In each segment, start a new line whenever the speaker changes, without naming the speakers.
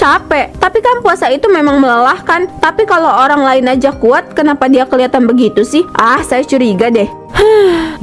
capek. Tapi kan puasa itu memang melelahkan. Tapi kalau orang lain aja kuat, kenapa dia kelihatan begitu sih? Saya curiga deh.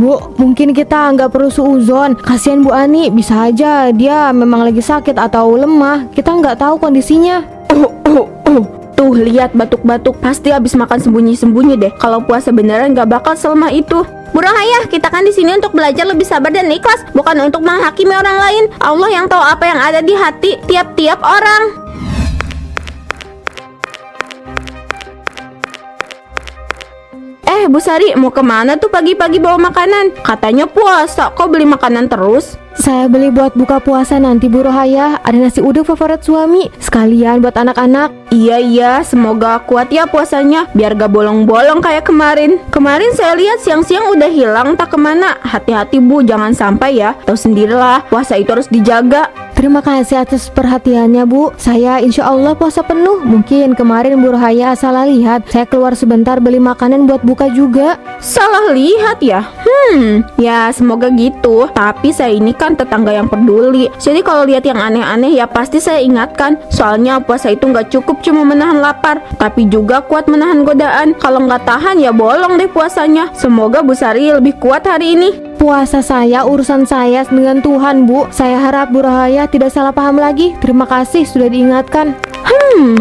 Bu, mungkin kita nggak perlu suuzon. Kasihan Bu Ani, bisa aja dia memang lagi sakit atau lemah. Kita nggak tahu kondisinya.
Tuh lihat batuk-batuk, pasti habis makan sembunyi-sembunyi deh. Kalau puasa beneran nggak bakal selemah itu. Bu Rohayah, kita kan di sini untuk belajar lebih sabar dan ikhlas, bukan untuk menghakimi orang lain. Allah yang tahu apa yang ada di hati tiap-tiap orang. Bu Sari, mau kemana tuh pagi-pagi bawa makanan? Katanya puasa, kok beli makanan terus?
Saya beli buat buka puasa nanti Bu Rohayah. Ada nasi uduk favorit suami, sekalian buat anak-anak.
Iya, semoga kuat ya puasanya, biar gak bolong-bolong kayak kemarin. Kemarin saya lihat siang-siang udah hilang tak kemana. Hati-hati Bu, jangan sampai ya. Tahu sendirilah, puasa itu harus dijaga.
Terima kasih atas perhatiannya Bu. Saya insya Allah puasa penuh. Mungkin kemarin Bu Rohayah salah lihat. Saya keluar sebentar beli makanan buat buka juga.
Salah lihat ya? Ya semoga gitu. Tapi saya ini kan tetangga yang peduli. Jadi kalau lihat yang aneh-aneh ya pasti saya ingatkan. Soalnya puasa itu nggak cukup cuma menahan lapar, tapi juga kuat menahan godaan. Kalau nggak tahan ya bolong deh puasanya. Semoga Bu Sari lebih kuat hari ini.
Puasa saya urusan saya dengan Tuhan Bu. Saya harap Bu Rohayah tidak salah paham lagi. Terima kasih sudah diingatkan.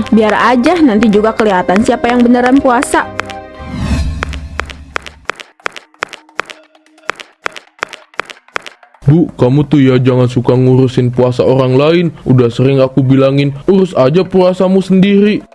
Biar aja, nanti juga kelihatan siapa yang beneran puasa.
Bu, kamu tuh ya jangan suka ngurusin puasa orang lain. Udah sering aku bilangin, urus aja puasamu sendiri.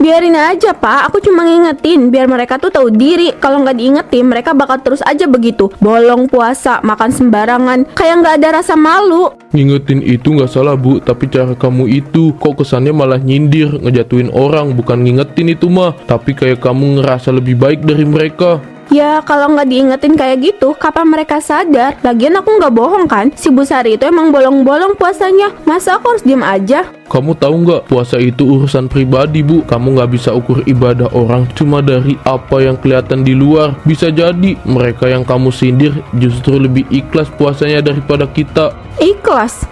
Biarin aja Pak, aku cuma ngingetin biar mereka tuh tahu diri. Kalau nggak diingetin, mereka bakal terus aja begitu, bolong puasa, makan sembarangan, kayak nggak ada rasa malu.
Ngingetin itu nggak salah Bu, tapi cara kamu itu kok kesannya malah nyindir, ngejatuhin orang. Bukan ngingetin itu mah, tapi kayak kamu ngerasa lebih baik dari mereka.
Ya kalau nggak diingetin kayak gitu, kapan mereka sadar? Lagian aku nggak bohong kan, si Bu Sari itu emang bolong-bolong puasanya. Masa aku harus diem aja?
Kamu tahu nggak, puasa itu urusan pribadi Bu. Kamu nggak bisa ukur ibadah orang cuma dari apa yang kelihatan di luar. Bisa jadi mereka yang kamu sindir justru lebih ikhlas puasanya daripada kita.
Ikhlas?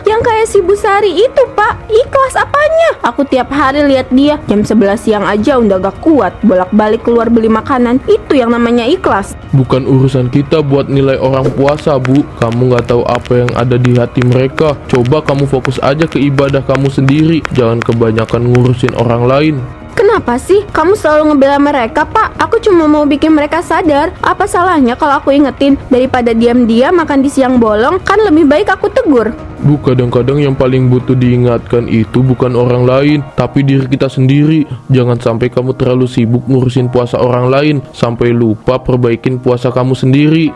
Yang kayak si Bu Sari itu Pak. Ikhlas apanya? Aku tiap hari lihat dia jam 11 siang aja udah gak kuat, bolak-balik keluar beli makanan. Itu yang namanya ikhlas.
Bukan urusan kita buat nilai orang puasa Bu. Kamu nggak tahu apa yang ada di hati mereka. Coba kamu fokus aja ke ibadah kamu sendiri. Jangan kebanyakan ngurusin orang lain.
Kenapa sih kamu selalu ngebela mereka Pak? Aku cuma mau bikin mereka sadar. Apa salahnya kalau aku ingetin? Daripada diam-diam makan di siang bolong, kan lebih baik aku tegur.
Bu, kadang-kadang yang paling butuh diingatkan itu bukan orang lain, tapi diri kita sendiri. Jangan sampai kamu terlalu sibuk ngurusin puasa orang lain, sampai lupa perbaikin puasa kamu sendiri.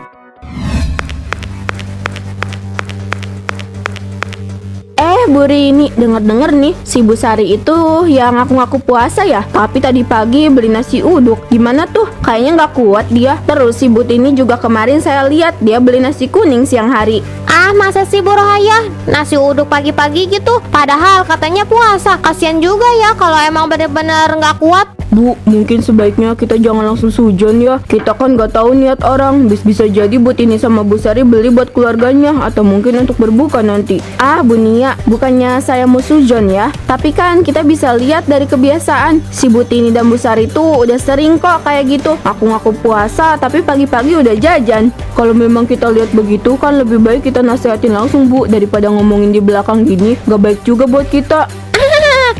Bu Rini, denger-denger nih, si Bu Sari itu yang ngaku-ngaku puasa ya. Tapi tadi pagi beli nasi uduk. Gimana tuh? Kayaknya nggak kuat dia. Terus si Bu Tini juga kemarin saya lihat dia beli nasi kuning siang hari.
Masa sih Bu Rohayah nasi uduk pagi-pagi gitu? Padahal katanya puasa. Kasian juga ya kalau emang bener-bener nggak kuat.
Bu, mungkin sebaiknya kita jangan langsung sujon ya. Kita kan nggak tahu niat orang. Bisa jadi Bu Tini sama Bu Sari beli buat keluarganya, atau mungkin untuk berbuka nanti. Bu Nia, bukannya saya mau sujon ya, tapi kan kita bisa lihat dari kebiasaan. Si Bu Tini dan Bu Sari tuh udah sering kok kayak gitu, ngaku-ngaku puasa tapi pagi-pagi udah jajan. Kalau memang kita lihat begitu kan lebih baik kita nasihatin langsung Bu, daripada ngomongin di belakang gini. Gak baik juga buat kita.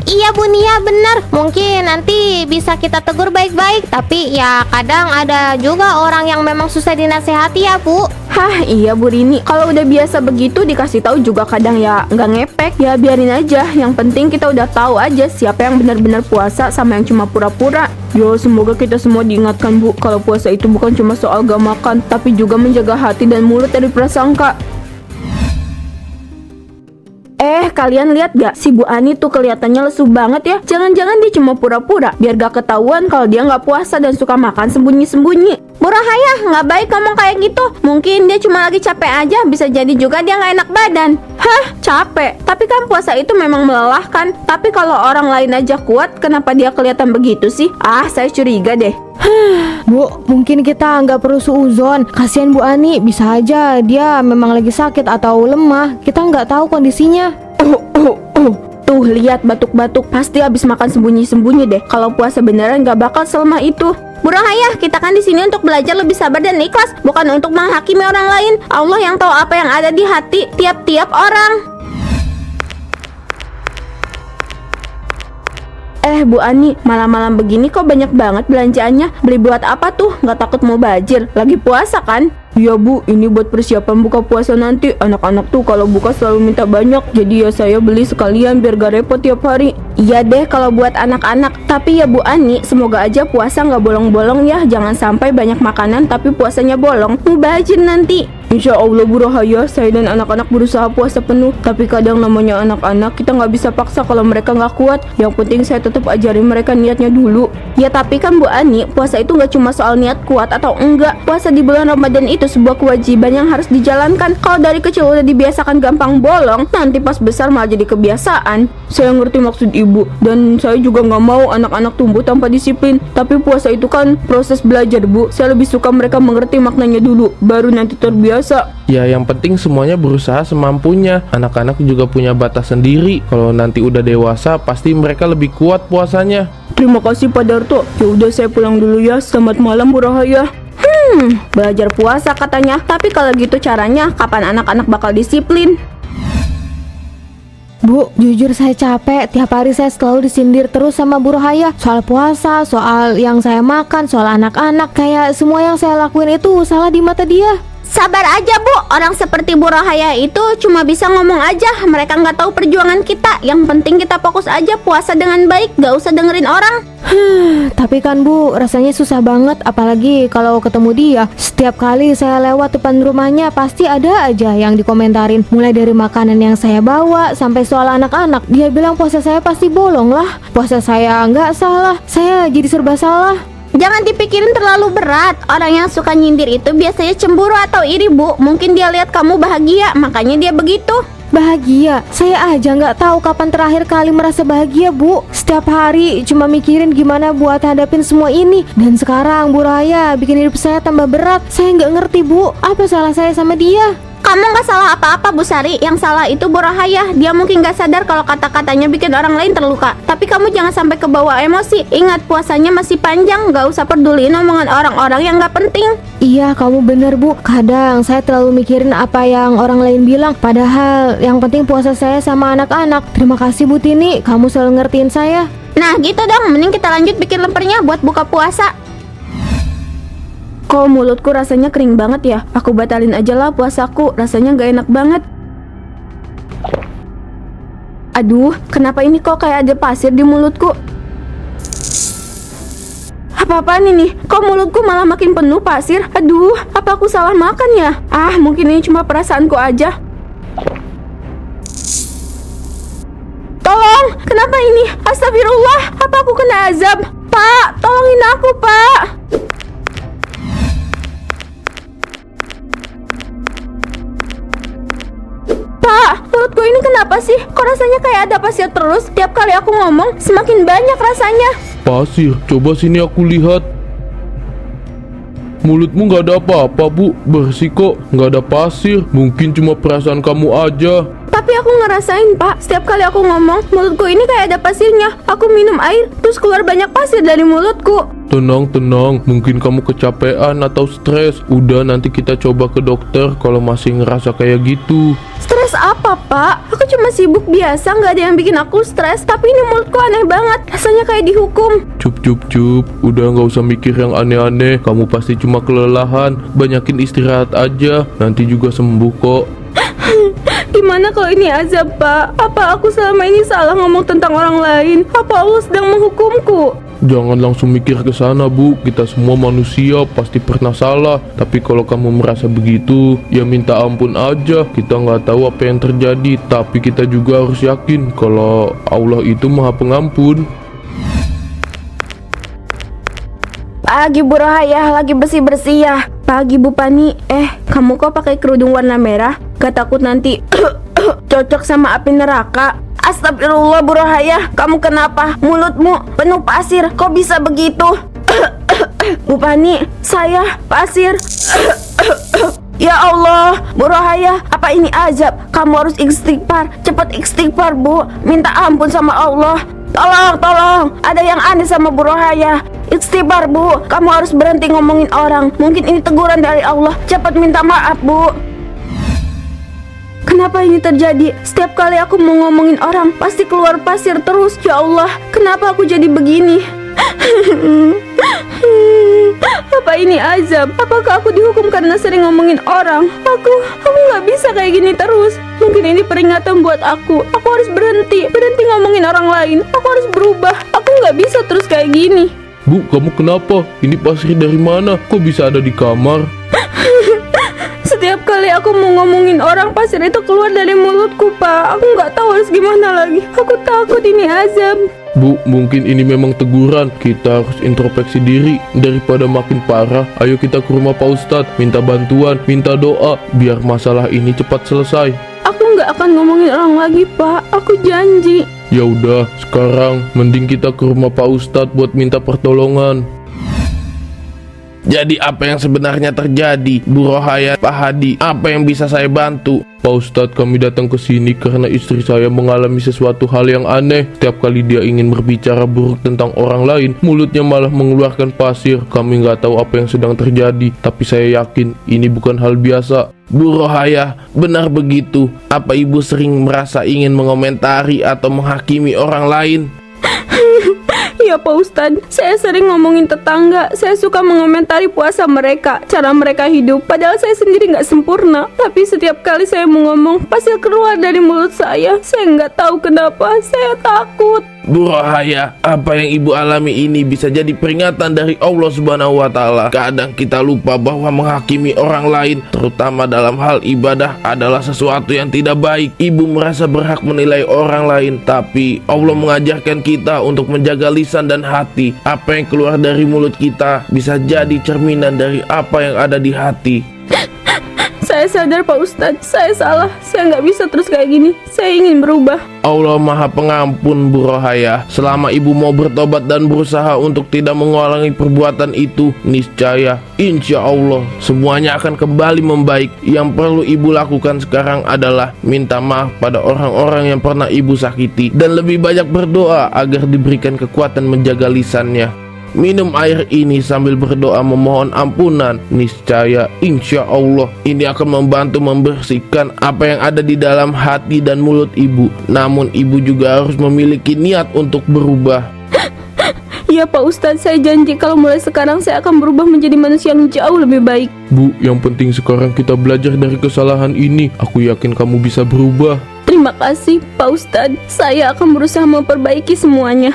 Iya Bu Nia, bener. Mungkin nanti bisa kita tegur baik-baik. Tapi ya kadang ada juga orang yang memang susah dinasehati ya Bu.
Iya Bu Rini, kalau udah biasa begitu dikasih tahu juga kadang ya nggak ngepek. Ya biarin aja, yang penting kita udah tahu aja siapa yang benar-benar puasa sama yang cuma pura-pura. Yo, semoga kita semua diingatkan Bu, kalau puasa itu bukan cuma soal gak makan, tapi juga menjaga hati dan mulut dari prasangka. Kalian lihat gak? Si Bu Ani tuh kelihatannya lesu banget ya. Jangan-jangan dia cuma pura-pura biar gak ketahuan kalau dia gak puasa dan suka makan sembunyi-sembunyi. Bu Rohayah, gak baik ngomong kayak gitu. Mungkin dia cuma lagi capek aja. Bisa jadi juga dia gak enak badan. Capek? Tapi kan puasa itu memang melelahkan. Tapi kalau orang lain aja kuat, kenapa dia kelihatan begitu sih? Saya curiga deh.
Bu, mungkin kita nggak perlu suuzon. Kasihan Bu Ani, bisa aja dia memang lagi sakit atau lemah. Kita nggak tahu kondisinya.
Tuh lihat batuk-batuk, pasti habis makan sembunyi-sembunyi deh. Kalau puasa beneran gak bakal selemah itu.
Bu Rohayah, kita kan di sini untuk belajar lebih sabar dan ikhlas, bukan untuk menghakimi orang lain. Allah yang tahu apa yang ada di hati tiap-tiap orang.
Bu Ani, malam-malam begini kok banyak banget belanjaannya. Beli buat apa tuh? Gak takut mau bajir? Lagi puasa kan? Iya Bu, ini buat persiapan buka puasa nanti. Anak-anak tuh kalau buka selalu minta banyak, jadi ya saya beli sekalian biar gak repot tiap hari. Iya deh kalau buat anak-anak. Tapi ya Bu Ani, semoga aja puasa gak bolong-bolong ya. Jangan sampai banyak makanan tapi puasanya bolong, mubazir nanti. Insya Allah Bu Rohayah, saya dan anak-anak berusaha puasa penuh. Tapi kadang namanya anak-anak, kita gak bisa paksa kalau mereka gak kuat. Yang penting saya tetap ajarin mereka niatnya dulu. Ya tapi kan Bu Ani, puasa itu gak cuma soal niat kuat atau enggak. Puasa di bulan Ramadan itu sebuah kewajiban yang harus dijalankan. Kalau dari kecil udah dibiasakan gampang bolong, nanti pas besar malah jadi kebiasaan. Saya ngerti maksud ibu, dan saya juga gak mau anak-anak tumbuh tanpa disiplin. Tapi puasa itu kan proses belajar Bu. Saya lebih suka mereka mengerti maknanya dulu, baru nanti terbiasa.
Ya yang penting semuanya berusaha semampunya. Anak-anak juga punya batas sendiri. Kalau nanti udah dewasa pasti mereka lebih kuat puasanya.
Terima kasih Pak Darto. Ya udah saya pulang dulu ya. Selamat malam Bu Rohayah. Belajar puasa katanya. Tapi kalau gitu caranya, kapan anak-anak bakal disiplin?
Bu, jujur saya capek. Tiap hari saya selalu disindir terus sama Bu Rohayah. Soal puasa, soal yang saya makan, soal anak-anak. Kayak semua yang saya lakuin itu salah di mata dia.
Sabar aja Bu, orang seperti Bu Rohayah itu cuma bisa ngomong aja. Mereka nggak tahu perjuangan kita. Yang penting kita fokus aja puasa dengan baik, gak usah dengerin orang.
Tapi kan Bu, rasanya susah banget. Apalagi kalau ketemu dia. Setiap kali saya lewat depan rumahnya, pasti ada aja yang dikomentarin. Mulai dari makanan yang saya bawa, sampai soal anak-anak. Dia bilang puasa saya pasti bolong lah. Puasa saya nggak salah, saya jadi serba salah.
Jangan dipikirin terlalu berat. Orang yang suka nyindir itu biasanya cemburu atau iri Bu. Mungkin dia lihat kamu bahagia, makanya dia begitu.
Bahagia? Saya aja nggak tahu kapan terakhir kali merasa bahagia Bu. Setiap hari cuma mikirin gimana buat hadapin semua ini. Dan sekarang Bu Rohayah bikin hidup saya tambah berat. Saya nggak ngerti Bu, apa salah saya sama dia?
Kamu nggak salah apa-apa Bu Sari. Yang salah itu Bu Rohayah. Dia mungkin nggak sadar kalau kata-katanya bikin orang lain terluka. Tapi kamu jangan sampai kebawa emosi. Ingat puasanya masih panjang. Nggak usah peduliin omongan orang-orang yang nggak penting.
Iya, kamu bener Bu. Kadang saya terlalu mikirin apa yang orang lain bilang. Padahal yang penting puasa saya sama anak-anak. Terima kasih Bu Tini, kamu selalu ngertiin saya.
Nah gitu dong, mending kita lanjut bikin lempernya buat buka puasa.
Kok mulutku rasanya kering banget ya? Aku batalin aja lah puasaku, rasanya gak enak banget. Aduh, kenapa ini kok kayak ada pasir di mulutku? Apa-apaan ini? Kok mulutku malah makin penuh pasir? Aduh, apa aku salah makan ya? Ah, mungkin ini cuma perasaanku aja. Tolong, kenapa ini? Astagfirullah, apa aku kena azab? Pak, tolongin aku, Pak. Pak, mulutku ini kenapa sih? Kok rasanya kayak ada pasir terus? Tiap kali aku ngomong, semakin banyak rasanya.
Pasir, coba sini aku lihat. Mulutmu nggak ada apa-apa Bu, bersih kok, nggak ada pasir. Mungkin cuma perasaan kamu aja.
Tapi aku ngerasain Pak, setiap kali aku ngomong, mulutku ini kayak ada pasirnya. Aku minum air, terus keluar banyak pasir dari mulutku.
Tenang, mungkin kamu kecapean atau stres. Udah, nanti kita coba ke dokter kalau masih ngerasa kayak gitu.
Stres apa Pak? Aku cuma sibuk biasa, nggak ada yang bikin aku stres. Tapi ini mulutku aneh banget, rasanya kayak dihukum.
Cup, udah nggak usah mikir yang aneh-aneh. Kamu pasti cuma kelelahan. Banyakin istirahat aja, nanti juga sembuh kok.
Gimana kalau ini azab Pak? Apa aku selama ini salah ngomong tentang orang lain? Apa Allah sedang menghukumku?
Jangan langsung mikir ke sana Bu, kita semua manusia pasti pernah salah. Tapi kalau kamu merasa begitu, ya minta ampun aja. Kita nggak tahu apa yang terjadi, tapi kita juga harus yakin kalau Allah itu Maha Pengampun.
Pagi Bu Rohayah, lagi bersih-bersih ya. Pagi Bu Pani. Kamu kok pakai kerudung warna merah? Gak takut nanti cocok sama api neraka? Astagfirullah Bu Rohayah, kamu kenapa? Mulutmu penuh pasir, kok bisa begitu? Bu Pani, saya pasir. Ya Allah, Bu Rohaya, apa ini azab? Kamu harus istighfar. Cepat istighfar, Bu. Minta ampun sama Allah. Tolong, ada yang aneh sama Bu Rohaya. Istighfar, Bu. Kamu harus berhenti ngomongin orang. Mungkin ini teguran dari Allah. Cepat minta maaf, Bu. Kenapa ini terjadi? Setiap kali aku mau ngomongin orang, pasti keluar pasir terus. Ya Allah, kenapa aku jadi begini? Apa ini azab? Apakah aku dihukum karena sering ngomongin orang? Aku gak bisa kayak gini terus. Mungkin ini peringatan buat aku. Aku harus berhenti ngomongin orang lain. Aku harus berubah. Aku gak bisa terus kayak gini.
Bu, kamu kenapa? Ini pasir dari mana? Kok bisa ada di kamar?
Setiap kali aku mau ngomongin orang, pasir itu keluar dari mulutku, Pak. Aku nggak tahu harus gimana lagi. Aku takut ini azab.
Bu, mungkin ini memang teguran. Kita harus introspeksi diri. Daripada makin parah, ayo kita ke rumah Pak Ustadz, minta bantuan, minta doa, biar masalah ini cepat selesai.
Aku nggak akan ngomongin orang lagi, Pak. Aku janji.
Ya udah, sekarang mending kita ke rumah Pak Ustadz buat minta pertolongan. Jadi apa yang sebenarnya terjadi, Bu Rohaya, Pak Hadi? Apa yang bisa saya bantu? Pak Ustadz, kami datang ke sini karena istri saya mengalami sesuatu hal yang aneh. Setiap kali dia ingin berbicara buruk tentang orang lain, mulutnya malah mengeluarkan pasir. Kami nggak tahu apa yang sedang terjadi, tapi saya yakin ini bukan hal biasa. Bu Rohaya, benar begitu? Apa ibu sering merasa ingin mengomentari atau menghakimi orang lain?
Ya Pak Ustadz, saya sering ngomongin tetangga. Saya suka mengomentari puasa mereka, cara mereka hidup. Padahal saya sendiri nggak sempurna. Tapi setiap kali saya mau ngomong, pasti keluar dari mulut saya. Saya nggak tahu kenapa, saya takut.
Bu Rohaya, apa yang ibu alami ini bisa jadi peringatan dari Allah Subhanahu wa Ta'ala. Kadang kita lupa bahwa menghakimi orang lain, terutama dalam hal ibadah, adalah sesuatu yang tidak baik. Ibu merasa berhak menilai orang lain, tapi Allah mengajarkan kita untuk menjaga lisan dan hati. Apa yang keluar dari mulut kita bisa jadi cerminan dari apa yang ada di hati.
Saya sadar Pak Ustadz, saya salah. Saya nggak bisa terus kayak gini. Saya ingin berubah.
Allah Maha Pengampun, Bu Rohaya. Selama ibu mau bertobat dan berusaha untuk tidak mengulangi perbuatan itu, niscaya, insya Allah, semuanya akan kembali membaik. Yang perlu ibu lakukan sekarang adalah minta maaf pada orang-orang yang pernah ibu sakiti, dan lebih banyak berdoa agar diberikan kekuatan menjaga lisannya. Minum air ini sambil berdoa memohon ampunan. Niscaya insya Allah ini akan membantu membersihkan apa yang ada di dalam hati dan mulut ibu. Namun ibu juga harus memiliki niat untuk berubah.
Ya Pak Ustadz, saya janji kalau mulai sekarang saya akan berubah menjadi manusia yang jauh lebih baik.
Bu, yang penting sekarang kita belajar dari kesalahan ini. Aku yakin kamu bisa berubah.
Terima kasih Pak Ustadz. Saya akan berusaha memperbaiki semuanya.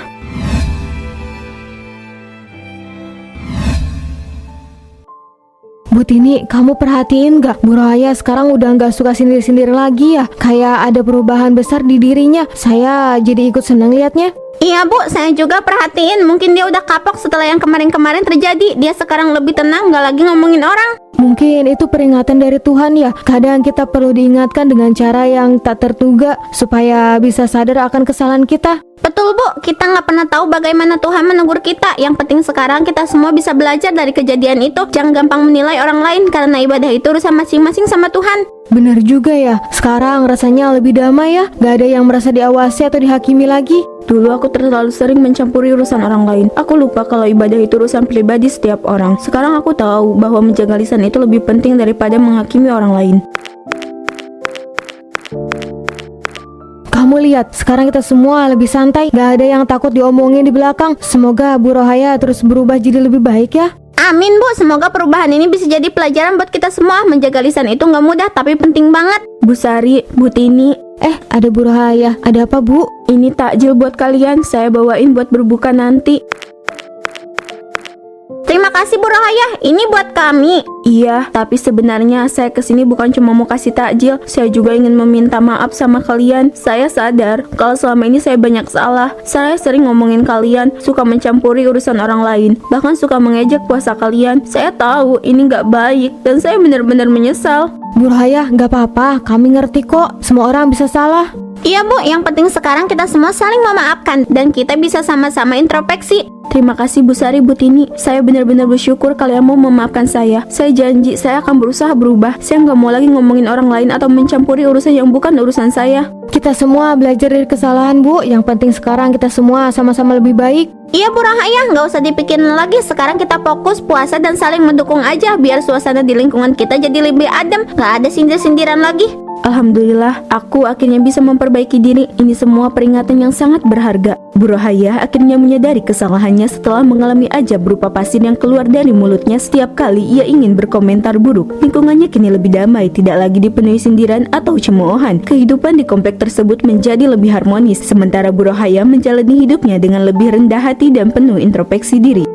Bu Tini, kamu perhatiin gak? Bu Rohaya sekarang udah gak suka sindir-sindir lagi ya. Kayak ada perubahan besar di dirinya. Saya jadi ikut seneng liatnya.
Iya Bu, saya juga perhatiin. Mungkin dia udah kapok setelah yang kemarin-kemarin terjadi. Dia sekarang lebih tenang, gak lagi ngomongin orang.
Mungkin itu peringatan dari Tuhan ya. Kadang kita perlu diingatkan dengan cara yang tak terduga, supaya bisa sadar akan kesalahan kita.
Betul Bu, kita nggak pernah tahu bagaimana Tuhan menegur kita. Yang penting sekarang kita semua bisa belajar dari kejadian itu. Jangan gampang menilai orang lain, karena ibadah itu urusan masing-masing sama Tuhan.
Bener juga ya, sekarang rasanya lebih damai ya. Gak ada yang merasa diawasi atau dihakimi lagi.
Dulu aku terlalu sering mencampuri urusan orang lain. Aku lupa kalau ibadah itu urusan pribadi setiap orang. Sekarang aku tahu bahwa menjaga lisan itu lebih penting daripada menghakimi orang lain.
Kamu lihat, sekarang kita semua lebih santai. Gak ada yang takut diomongin di belakang. Semoga Bu Rohaya terus berubah jadi lebih baik ya.
Amin Bu, semoga perubahan ini bisa jadi pelajaran buat kita semua. Menjaga lisan itu nggak mudah, tapi penting banget.
Bu Sari, Bu Tini,
Ada Bu Rohaya, ada apa Bu?
ini takjil buat kalian. Saya bawain buat berbuka nanti.
Terima kasih Bu Rohaya, ini buat kami.
Iya, tapi sebenarnya saya kesini bukan cuma mau kasih takjil. Saya juga ingin meminta maaf sama kalian. Saya sadar kalau selama ini saya banyak salah. Saya sering ngomongin kalian, suka mencampuri urusan orang lain, bahkan suka mengejek puasa kalian. Saya tahu ini gak baik dan saya benar-benar menyesal.
Bu Rohaya, nggak apa-apa, kami ngerti kok. Semua orang bisa salah.
Iya Bu, yang penting sekarang kita semua saling memaafkan dan kita bisa sama-sama introspeksi.
Terima kasih Bu Sari, Bu Tini. Saya benar-benar bersyukur kalian mau memaafkan saya. Saya janji saya akan berusaha berubah. Saya nggak mau lagi ngomongin orang lain atau mencampuri urusan yang bukan urusan saya.
Kita semua belajar dari kesalahan, Bu. Yang penting sekarang kita semua sama-sama lebih baik.
Iya Bu Rohaya, nggak usah dipikirin lagi. Sekarang kita fokus puasa dan saling mendukung aja, biar suasana di lingkungan kita jadi lebih adem. Nggak ada sindir-sindiran lagi.
Alhamdulillah, aku akhirnya bisa memperbaiki diri. Ini semua peringatan yang sangat berharga. Bu Rohaya akhirnya menyadari kesalahannya setelah mengalami ajab berupa pasir yang keluar dari mulutnya setiap kali ia ingin berkomentar buruk. Lingkungannya kini lebih damai, tidak lagi dipenuhi sindiran atau cemoohan. Kehidupan di komplek tersebut menjadi lebih harmonis, sementara Bu Rohaya menjalani hidupnya dengan lebih rendah hati dan penuh introspeksi diri.